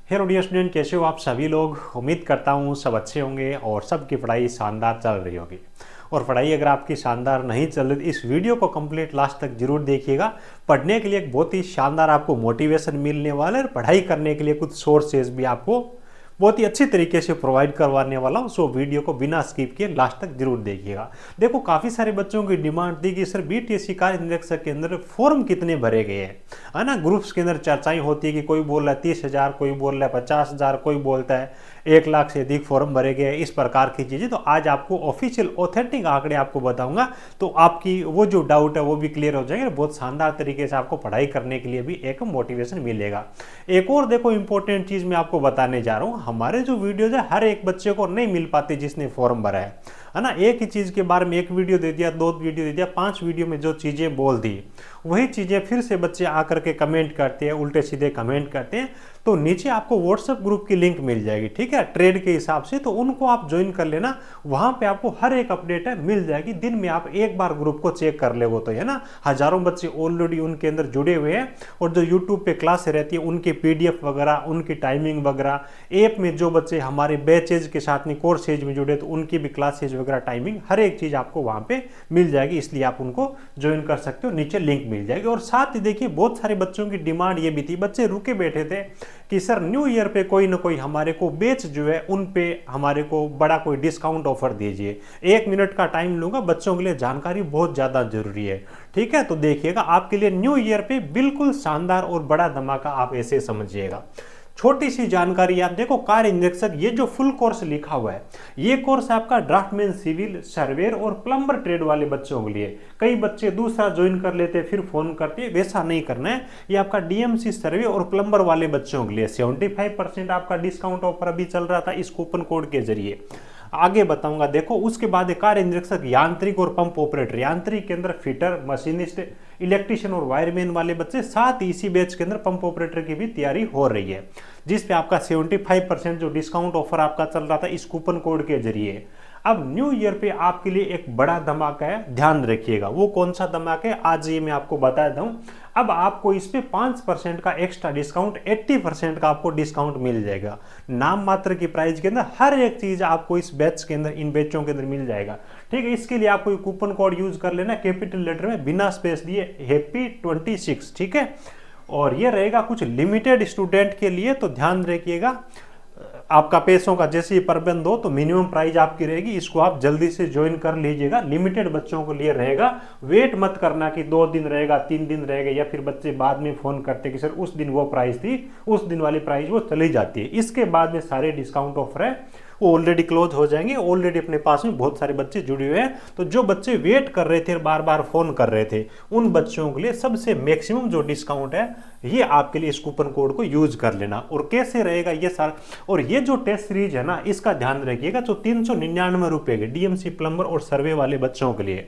Hello dear student, कैसे हो आप सभी लोग। उम्मीद करता हूँ सब अच्छे होंगे और सबकी पढ़ाई शानदार चल रही होगी। और पढ़ाई अगर आपकी शानदार नहीं चल रही तो इस वीडियो को कंप्लीट लास्ट तक जरूर देखिएगा। पढ़ने के लिए एक बहुत ही शानदार आपको मोटिवेशन मिलने वाला है और पढ़ाई करने के लिए कुछ सोर्सेज भी आपको बहुत ही अच्छी तरीके से प्रोवाइड करवाने वाला हूँ। सो वीडियो को बिना स्किप किए लास्ट तक जरूर देखिएगा। देखो, काफ़ी सारे बच्चों की डिमांड थी कि सर बीटीएससी कार्य निरीक्षक के अंदर फॉर्म कितने भरे गए हैं, है ना। ग्रुप्स के अंदर चर्चाएं होती है कि कोई बोल रहा है 30,000, कोई बोल रहा है 50,000, कोई बोलता है 1 लाख से अधिक फॉर्म भरे गए, इस प्रकार की चीज़ें। तो आज आपको ऑफिशियल ऑथेंटिक आंकड़े आपको बताऊंगा, तो आपकी वो जो डाउट है वो भी क्लियर हो जाएंगे। बहुत शानदार तरीके से आपको पढ़ाई करने के लिए भी एक मोटिवेशन मिलेगा। एक और देखो इंपॉर्टेंट चीज़ मैं आपको बताने जा रहा हूँ। हमारे जो वीडियोज है हर एक बच्चे को नहीं मिल पाते जिसने फॉर्म भरा है ना। एक ही चीज़ के बारे में एक वीडियो दे दिया, 2 वीडियो दे दिया, 5 वीडियो में जो चीज़ें बोल दी वही चीज़ें फिर से बच्चे आकर के कमेंट करते हैं, उल्टे सीधे कमेंट करते हैं। तो नीचे आपको व्हाट्सएप ग्रुप की लिंक मिल जाएगी, ठीक है, ट्रेड के हिसाब से। तो उनको आप ज्वाइन कर लेना, वहाँ पे आपको हर एक अपडेट है मिल जाएगी। दिन में आप एक बार ग्रुप को चेक कर लेगो तो, है ना। हजारों बच्चे ऑलरेडी उनके अंदर जुड़े हुए हैं और जो यूट्यूब पे क्लास रहती है उनके PDF वगैरह, उनकी टाइमिंग वगैरह, ऐप में जो बच्चे हमारे बैचेज के साथ में कोर्सेज में जुड़े तो उनकी भी क्लासेज वगैरह, टाइमिंग, हर एक चीज़ आपको वहाँ पे मिल जाएगी। इसलिए आप उनको ज्वाइन कर सकते हो, नीचे लिंक मिल जाएगी। और साथ ही देखिए, बहुत सारे बच्चों की डिमांड ये भी थी, बच्चे रुके बैठे थे कि सर न्यू ईयर पे कोई ना कोई हमारे को बैच जो है उन पे हमारे को बड़ा कोई डिस्काउंट ऑफर दीजिए। 1 मिनट का टाइम लूंगा, बच्चों के लिए जानकारी बहुत ज़्यादा जरूरी है, ठीक है। तो देखिएगा, आपके लिए न्यू ईयर पे बिल्कुल शानदार और बड़ा धमाका आप ऐसे समझिएगा। छोटी सी जानकारी, आप देखो, कार्य निरीक्षक ये जो फुल कोर्स लिखा हुआ है, ये कोर्स आपका ड्राफ्टमैन, सिविल, सर्वेयर और प्लम्बर ट्रेड वाले बच्चों के लिए। कई बच्चे दूसरा ज्वाइन कर लेते फिर फोन करते, वैसा नहीं करना है। ये आपका DMC, सर्वे और प्लम्बर वाले बच्चों के लिए 75% आपका डिस्काउंट ऑफर अभी चल रहा था इस कूपन कोड के जरिए। आगे बताऊंगा। देखो, उसके बाद कार्य निरीक्षक यांत्रिक और पंप ऑपरेटर, यांत्रिक के अंदर फिटर, मशीनिस्ट, इलेक्ट्रिशियन और वायरमैन वाले बच्चे, साथ ही इसी बैच के अंदर पंप ऑपरेटर की भी तैयारी हो रही है, जिस पे आपका 75% जो डिस्काउंट ऑफर आपका चल रहा था इस कूपन कोड के जरिए। अब न्यू ईयर पे आपके लिए एक बड़ा धमाका है, ध्यान रखिएगा। वो कौन सा धमाका है आज ये मैं आपको बता दूं। अब आपको इस पे 5% का एक्स्ट्रा डिस्काउंट, 80% का आपको डिस्काउंट मिल जाएगा। नाम मात्र की प्राइस के अंदर हर एक चीज आपको इस बैच के अंदर, इन बैचों के अंदर मिल जाएगा, ठीक है। इसके लिए आपको कूपन कोड यूज कर लेना, कैपिटल लेटर में बिना स्पेस दिए, हैप्पी 26, ठीक है। और ये रहेगा कुछ लिमिटेड स्टूडेंट के लिए, तो ध्यान रखिएगा। आपका पैसों का जैसे ही प्रबंध हो तो मिनिमम प्राइस आपकी रहेगी, इसको आप जल्दी से ज्वाइन कर लीजिएगा। लिमिटेड बच्चों के लिए रहेगा, वेट मत करना कि 2 दिन रहेगा, 3 दिन रहेगा, या फिर बच्चे बाद में फोन करते कि सर उस दिन वो प्राइस थी, उस दिन वाली प्राइस वो चली जाती है। इसके बाद में सारे डिस्काउंट ऑफर है वो ऑलरेडी क्लोज हो जाएंगे। ऑलरेडी अपने पास में बहुत सारे बच्चे जुड़े हुए हैं, तो जो बच्चे वेट कर रहे थे और बार बार फोन कर रहे थे उन बच्चों के लिए सबसे मैक्सिमम जो डिस्काउंट है ये आपके लिए इस कूपन कोड को यूज कर लेना। और कैसे रहेगा ये सारा, और ये जो टेस्ट सीरीज है ना, इसका ध्यान रखिएगा। तो 399 रुपए के DMC, प्लम्बर और सर्वे वाले बच्चों के लिए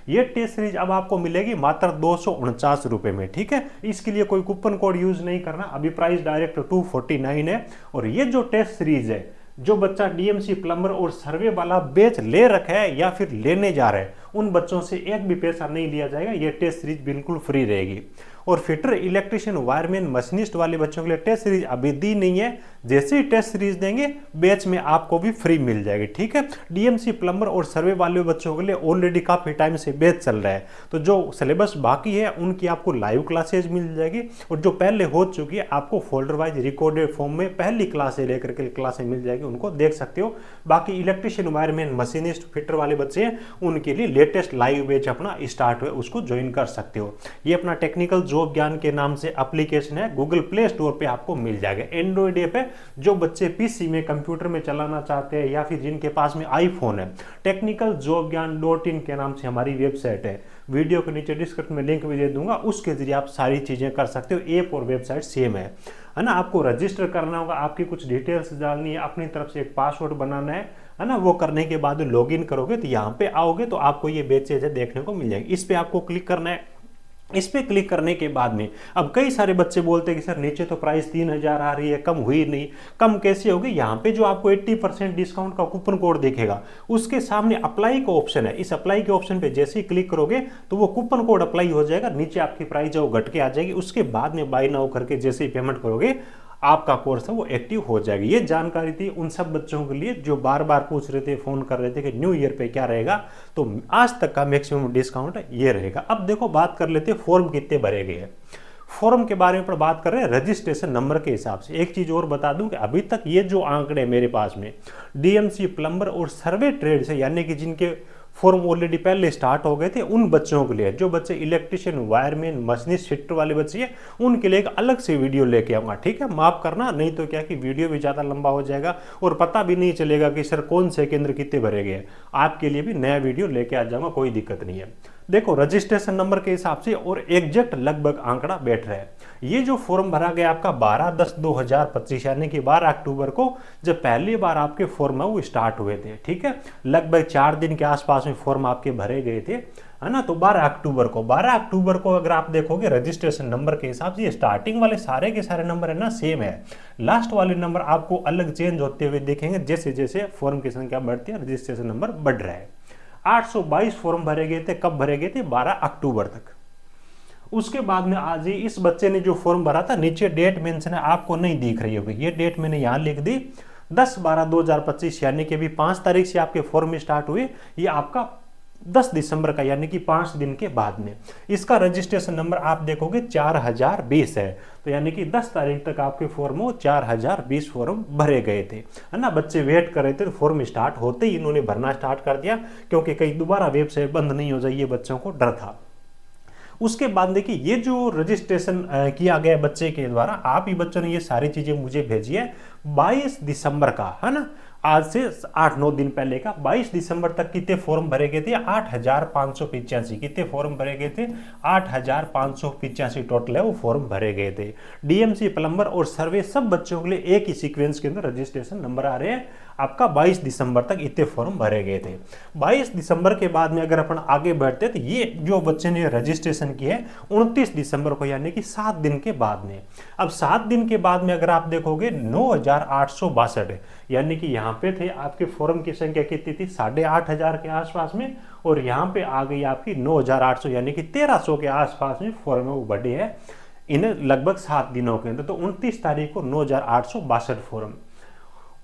ये टेस्ट सीरीज अब आपको मिलेगी मात्र 249 रुपए में, ठीक है। इसके लिए कोई कूपन कोड यूज नहीं करना, अभी प्राइस डायरेक्ट 249 है। और ये जो टेस्ट सीरीज है, जो बच्चा DMC, प्लम्बर और सर्वे वाला बैच ले रखा है या फिर लेने जा रहे हैं, उन बच्चों से एक भी पैसा नहीं लिया जाएगा। ये टेस्ट सीरीज बिल्कुल फ्री रहेगी। और फिटर, इलेक्ट्रिशियन, वायरमैन, मशीनिस्ट वाले बच्चों के लिए टेस्ट सीरीज अभी दी नहीं है, जैसे ही टेस्ट सीरीज देंगे बैच में आपको भी फ्री मिल जाएगी, ठीक है। DMC, प्लम्बर और सर्वे वाले बच्चों के लिए ऑलरेडी काफी टाइम से बैच चल रहा है, तो जो सिलेबस बाकी है उनकी आपको लाइव क्लासेज मिल जाएगी। और जो पहले हो चुकी है आपको फोल्डर वाइज रिकॉर्डेड फॉर्म में पहली क्लासे लेकर के क्लासें मिल जाएगी, उनको देख सकते हो। बाकी इलेक्ट्रिशियन, वायरमैन, मशीनिस्ट, फिटर वाले बच्चे हैं उनके लिए लेटेस्ट लाइव बैच अपना स्टार्ट हुआ, उसको ज्वाइन कर सकते हो। ये अपना टेक्निकल जॉब ज्ञान के नाम से एप्लीकेशन है, गूगल प्ले स्टोर पे आपको मिल जाएगा। एंड्रॉइड ऐप है, जो बच्चे PC में, कंप्यूटर में चलाना चाहते हैं या फिर जिनके पास में iPhone है, टेक्निकल जॉब ज्ञान .in के नाम से हमारी वेबसाइट है। वीडियो के नीचे डिस्क्रिप्शन में लिंक भी दे दूंगा, उसके जरिए आप सारी चीजें कर सकते हो। ऐप और वेबसाइट सेम है ना। आपको रजिस्टर करना होगा, आपकी कुछ डिटेल्स डालनी है, अपनी तरफ से एक पासवर्ड बनाना है ना। वो करने के बाद लॉगिन करोगे तो यहाँ पे आओगे तो आपको ये बैचेज देखने को मिल जाएंगे। इस पे आपको क्लिक करना है। इस पे क्लिक करने के बाद में अब कई सारे बच्चे बोलते हैं कि सर नीचे तो प्राइस 3,000 आ रही है, कम हुई नहीं। कम कैसे होगी? यहाँ पे जो आपको 80% डिस्काउंट का कूपन कोड दिखेगा उसके सामने अप्लाई का ऑप्शन है। इस अप्लाई के ऑप्शन पे जैसे ही क्लिक करोगे तो वो कूपन कोड अप्लाई हो जाएगा, नीचे आपकी प्राइस जो घट के आ जाएगी। उसके बाद में बाय नाउ करके जैसे ही पेमेंट करोगे आपका कोर्स है वो एक्टिव हो जाएगा। ये जानकारी थी उन सब बच्चों के लिए जो बार बार पूछ रहे थे, फ़ोन कर रहे थे कि न्यू ईयर पे क्या रहेगा। तो आज तक का मैक्सिमम डिस्काउंट ये रहेगा। अब देखो बात कर लेते हैं फॉर्म कितने भरे गए हैं। फॉर्म के बारे में पर बात कर रहे हैं रजिस्ट्रेशन नंबर के हिसाब से। एक चीज़ और बता दूं कि अभी तक ये जो आंकड़े मेरे पास में डीएमसी, प्लम्बर और सर्वे ट्रेड से, यानी कि जिनके फॉर्म ऑलरेडी पहले स्टार्ट हो गए थे, उन बच्चों के लिए, जो बच्चे इलेक्ट्रिशियन, वायरमैन, मशीनिस्ट, फिटर वाले बच्चे हैं, उनके लिए एक अलग से वीडियो लेके आऊँगा। ठीक है, माफ़ करना, नहीं तो क्या कि वीडियो भी ज़्यादा लंबा हो जाएगा और पता भी नहीं चलेगा कि सर कौन से केंद्र कितने भरे गए। आपके लिए भी नया वीडियो लेके आ जाऊँगा, कोई दिक्कत नहीं है। देखो रजिस्ट्रेशन नंबर के हिसाब से और एग्जैक्ट लगभग आंकड़ा बैठ रहा है। ये जो फॉर्म भरा गया आपका 12/10/2025 यानी कि 12 अक्टूबर को जब पहली बार आपके फॉर्म है वो स्टार्ट हुए थे। ठीक है, लगभग 4 दिन के आसपास में फॉर्म आपके भरे गए थे, है ना। तो 12 अक्टूबर को अगर आप देखोगे रजिस्ट्रेशन नंबर के हिसाब से, ये स्टार्टिंग वाले सारे के सारे नंबर है ना सेम है। लास्ट वाले नंबर आपको अलग चेंज होते हुए देखेंगे जैसे जैसे फॉर्म की संख्या बढ़ती है, रजिस्ट्रेशन नंबर बढ़ रहा है। 822 फॉर्म भरे गए थे। कब भरे गए थे? 12 अक्टूबर तक। उसके बाद में आज ही इस बच्चे ने जो फॉर्म भरा था, नीचे डेट मेंशन है, आपको नहीं दिख रही होगी, ये डेट मैंने यहाँ लिख दी 10/12/2025, यानी कि अभी 5 तारीख से आपके फॉर्म स्टार्ट हुए, ये आपका 10 दिसंबर का, यानी कि 5 दिन के बाद में। इसका रजिस्ट्रेशन नंबर आप देखोगे 4020 है, तो यानी कि 10 तारीख तक आपके फॉर्म में 4020 फॉर्म भरे गए थे, है ना। बच्चे वेट कर रहे थे, तो फॉर्म स्टार्ट होते ही इन्होंने भरना स्टार्ट कर दिया, क्योंकि कहीं दोबारा वेबसाइट बंद नहीं हो जाए, ये बच्चों को डर था। उसके बाद देखिए ये जो रजिस्ट्रेशन किया गया बच्चे के द्वारा, आप ही बच्चों ने ये सारी चीज़ें मुझे भेजी है 22 दिसंबर का, है ना। आज से 8-9 दिन पहले का 22 दिसंबर तक कितने फॉर्म भरे गए थे? 8585। कितने फॉर्म भरे गए थे? 8585 टोटल है वो फॉर्म भरे गए थे। डीएमसी, प्लम्बर और सर्वे सब बच्चों के लिए एक ही सीक्वेंस के अंदर रजिस्ट्रेशन नंबर आ रहे हैं। आपका 22 दिसंबर तक इतने फॉर्म भरे गए थे। 22 दिसंबर के बाद में अगर अपन आगे बढ़ते तो ये जो बच्चे ने रजिस्ट्रेशन किया है 29 दिसंबर को, यानी कि 7 दिन के बाद में। अब 7 दिन के बाद में अगर आप देखोगे 9862, यानी कि यहाँ पे थे आपके फॉर्म की संख्या कितनी थी? 8500 के आसपास में, और यहाँ पे आ गई आपकी 9800, यानी कि 1300 के आसपास में फॉर्म वो बढ़े है इन्हें लगभग 7 दिनों के अंदर। तो 29 तारीख को 9862 फॉर्म।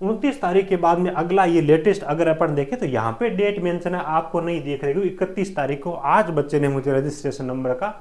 29 तारीख के बाद में अगला ये लेटेस्ट अगर अपन देखें तो यहाँ पे डेट मेंशन है, आपको नहीं देख रहे हो। 31 तारीख को आज बच्चे ने मुझे रजिस्ट्रेशन नंबर का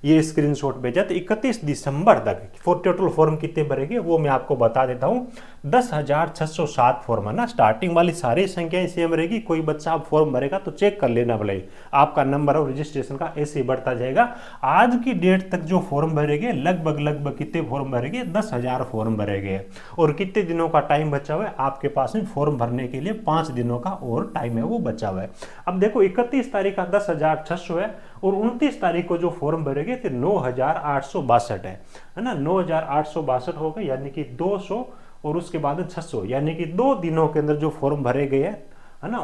ये स्क्रीनशॉट भेजा, तो 31 दिसंबर तक टोटल फॉर्म कितने भरेंगे वो मैं आपको बता देता हूँ। 10,607 फॉर्म है ना। स्टार्टिंग वाली सारी संख्याएं सेम रहेगी, कोई बच्चा आप फॉर्म भरेगा तो चेक कर लेना भले, आपका नंबर और रजिस्ट्रेशन का ऐसे ही बढ़ता जाएगा। आज की डेट तक जो फॉर्म भरेंगे लगभग कितने फॉर्म भरेंगे? 10,000 फॉर्म भरेंगे। और कितने दिनों का टाइम बचा हुआ है आपके पास में फॉर्म भरने के लिए? 5 दिनों का और टाइम है वो बचा हुआ है। अब देखो 31 तारीख का 10,600 है और 29 तारीख को जो फॉर्म भरेंगे तो 9,862 है ना। 9,862 हो गए, यानी कि 200 और उसके बाद 600, यानी कि 2 दिनों के अंदर जो फॉर्म भरे गए हैं, है ना,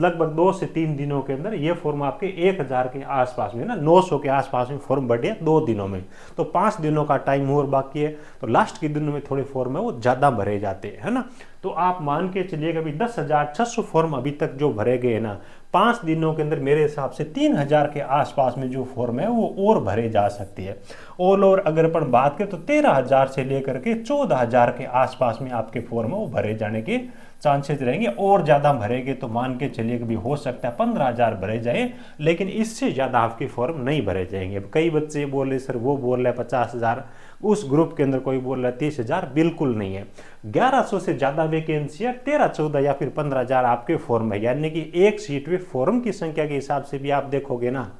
लगभग 2 से 3 दिनों के अंदर ये फॉर्म आपके 1000 के आसपास में, ना 900 के आसपास में फॉर्म बढ़े 2 दिनों में। तो 5 दिनों का टाइम और बाकी है, तो लास्ट के दिनों में थोड़े फॉर्म है वो ज़्यादा भरे जाते हैं, है ना। तो आप मान के चलिएगा भी 10,600 फॉर्म अभी तक जो भरे गए ना, 5 दिनों के अंदर मेरे हिसाब से 3,000 के आसपास में जो फॉर्म है वो और भरे जा सकती है। ऑल ओवर अगर अपन बात करें तो 13,000 से लेकर के 14,000 के आसपास में आपके फॉर्म है वो भरे जाने के चांसेस रहेंगे। और ज़्यादा भरेंगे तो मान के चलिए कभी हो सकता है 15,000 भरे जाए, लेकिन इससे ज़्यादा आपके फॉर्म नहीं भरे जाएंगे। कई बच्चे बोले सर वो बोल रहे 50,000, उस ग्रुप के अंदर कोई बोल रहा है 30,000, बिल्कुल नहीं है। 1100 से ज़्यादा वैकेंसी है, 13-14 या फिर 15,000 आपके फॉर्म है, यानी कि एक सीट पे फॉर्म की संख्या के हिसाब से भी आप देखोगे ना,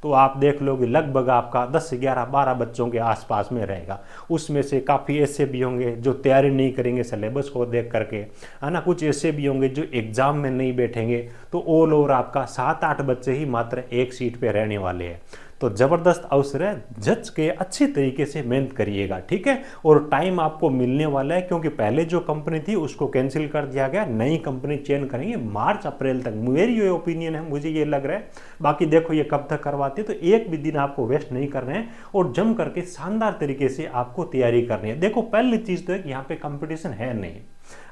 तो आप देख लोगे लगभग आपका 10 से 11-12 बच्चों के आसपास में रहेगा। उसमें से काफ़ी ऐसे भी होंगे जो तैयारी नहीं करेंगे सिलेबस को देख करके, है ना। कुछ ऐसे भी होंगे जो एग्ज़ाम में नहीं बैठेंगे। तो ऑल ओवर आपका 7-8 बच्चे ही मात्र एक सीट पे रहने वाले हैं। तो ज़बरदस्त अवसर है, जज के अच्छी तरीके से मेहनत करिएगा, ठीक है। और टाइम आपको मिलने वाला है, क्योंकि पहले जो कंपनी थी उसको कैंसिल कर दिया गया, नई कंपनी चेंज करेंगे मार्च अप्रैल तक। मेरी ये ओपिनियन है, मुझे ये लग रहा है। बाकी देखो ये कब तक करवाते, तो एक भी दिन आपको वेस्ट नहीं करना है और जम करके शानदार तरीके से आपको तैयारी करनी है। देखो पहली चीज़ तो है कि यहाँ पे कंपटीशन है नहीं,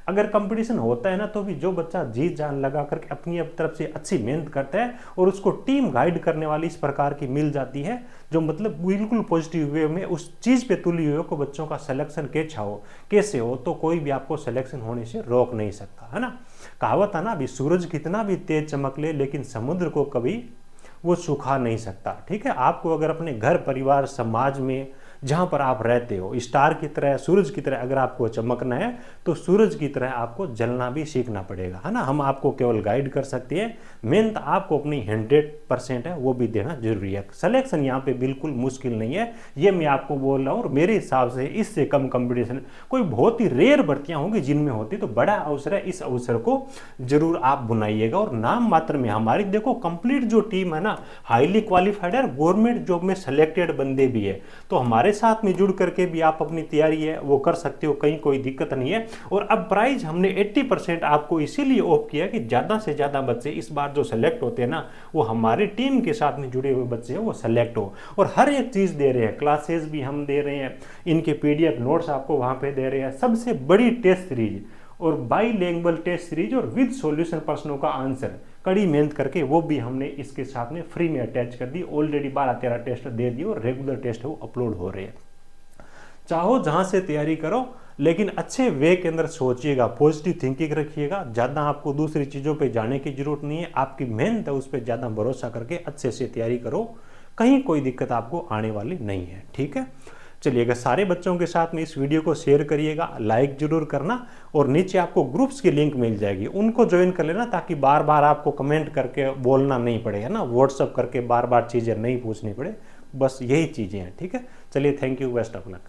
अगर कंपटीशन होता है ना तो भी जो बच्चा जी जान लगा करके अपनी तरफ से अच्छी मेहनत करता है और उसको टीम गाइड करने वाली इस प्रकार की मिल जाती है जो मतलब बिल्कुल पॉजिटिव वे में उस चीज़ पे तुली हुई हो को बच्चों का सिलेक्शन कैसे हो तो कोई भी आपको सिलेक्शन होने से रोक नहीं सकता, है ना। कहावत है ना, अभी सूरज कितना भी तेज चमक ले लेकिन समुद्र को कभी वो सुखा नहीं सकता। ठीक है, आपको अगर अपने घर परिवार समाज में जहाँ पर आप रहते हो स्टार की तरह सूरज की तरह अगर आपको चमकना है तो सूरज की तरह आपको जलना भी सीखना पड़ेगा, है ना। हम आपको केवल गाइड कर सकते हैं, मेहनत आपको अपनी 100% है वो भी देना जरूरी है। सिलेक्शन यहाँ पे बिल्कुल मुश्किल नहीं है, ये मैं आपको बोल रहा हूँ। और मेरे हिसाब से इससे कम कंपटीशन कोई बहुत ही रेयर भर्तियाँ होंगी जिनमें होती, तो बड़ा अवसर है, इस अवसर को जरूर आप बुनाइएगा। और नाम मात्र में हमारी देखो कंप्लीट जो टीम है ना हाईली क्वालिफाइड है, गवर्नमेंट जॉब में सिलेक्टेड बंदे भी है, तो हमारे साथ में जुड़ करके भी आप अपनी तैयारी है वो कर सकते हो, कहीं कोई दिक्कत नहीं है। और अब प्राइज हमने 80% आपको इसीलिए ऑफ किया कि ज़्यादा से ज़्यादा बच्चे इस बार जो सेलेक्ट होते हैं ना वो हमारी टीम के साथ में जुड़े हुए बच्चे हैं वो सेलेक्ट हो। और हर एक चीज़ दे रहे हैं, क्लासेस भी हम दे रहे हैं, इनके PDF नोट्स आपको वहाँ पे दे रहे हैं, सबसे बड़ी टेस्ट सीरीज और बाईलैंग्वेज टेस्ट सीरीज और विद सॉल्यूशन प्रश्नों का आंसर कड़ी मेहनत करके वो भी हमने इसके साथ में फ्री में अटैच कर दी। ऑलरेडी 12-13 टेस्ट दे दिए और रेगुलर टेस्ट वो अपलोड हो रहे हैं। चाहो जहां से तैयारी करो लेकिन अच्छे वे के अंदर सोचिएगा, पॉजिटिव थिंकिंग रखिएगा, ज़्यादा आपको दूसरी चीज़ों पे जाने की जरूरत नहीं है, आपकी मेहनत है उस पर ज़्यादा भरोसा करके अच्छे से तैयारी करो, कहीं कोई दिक्कत आपको आने वाली नहीं है। ठीक है, चलिएगा सारे बच्चों के साथ में इस वीडियो को शेयर करिएगा, लाइक जरूर करना और नीचे आपको ग्रुप्स की लिंक मिल जाएगी, उनको ज्वाइन कर लेना ताकि बार बार आपको कमेंट करके बोलना नहीं पड़ेगा ना, व्हाट्सअप करके बार बार चीज़ें नहीं पूछनी पड़े, बस यही चीज़ें हैं। ठीक है, चलिए thank you, best of luck.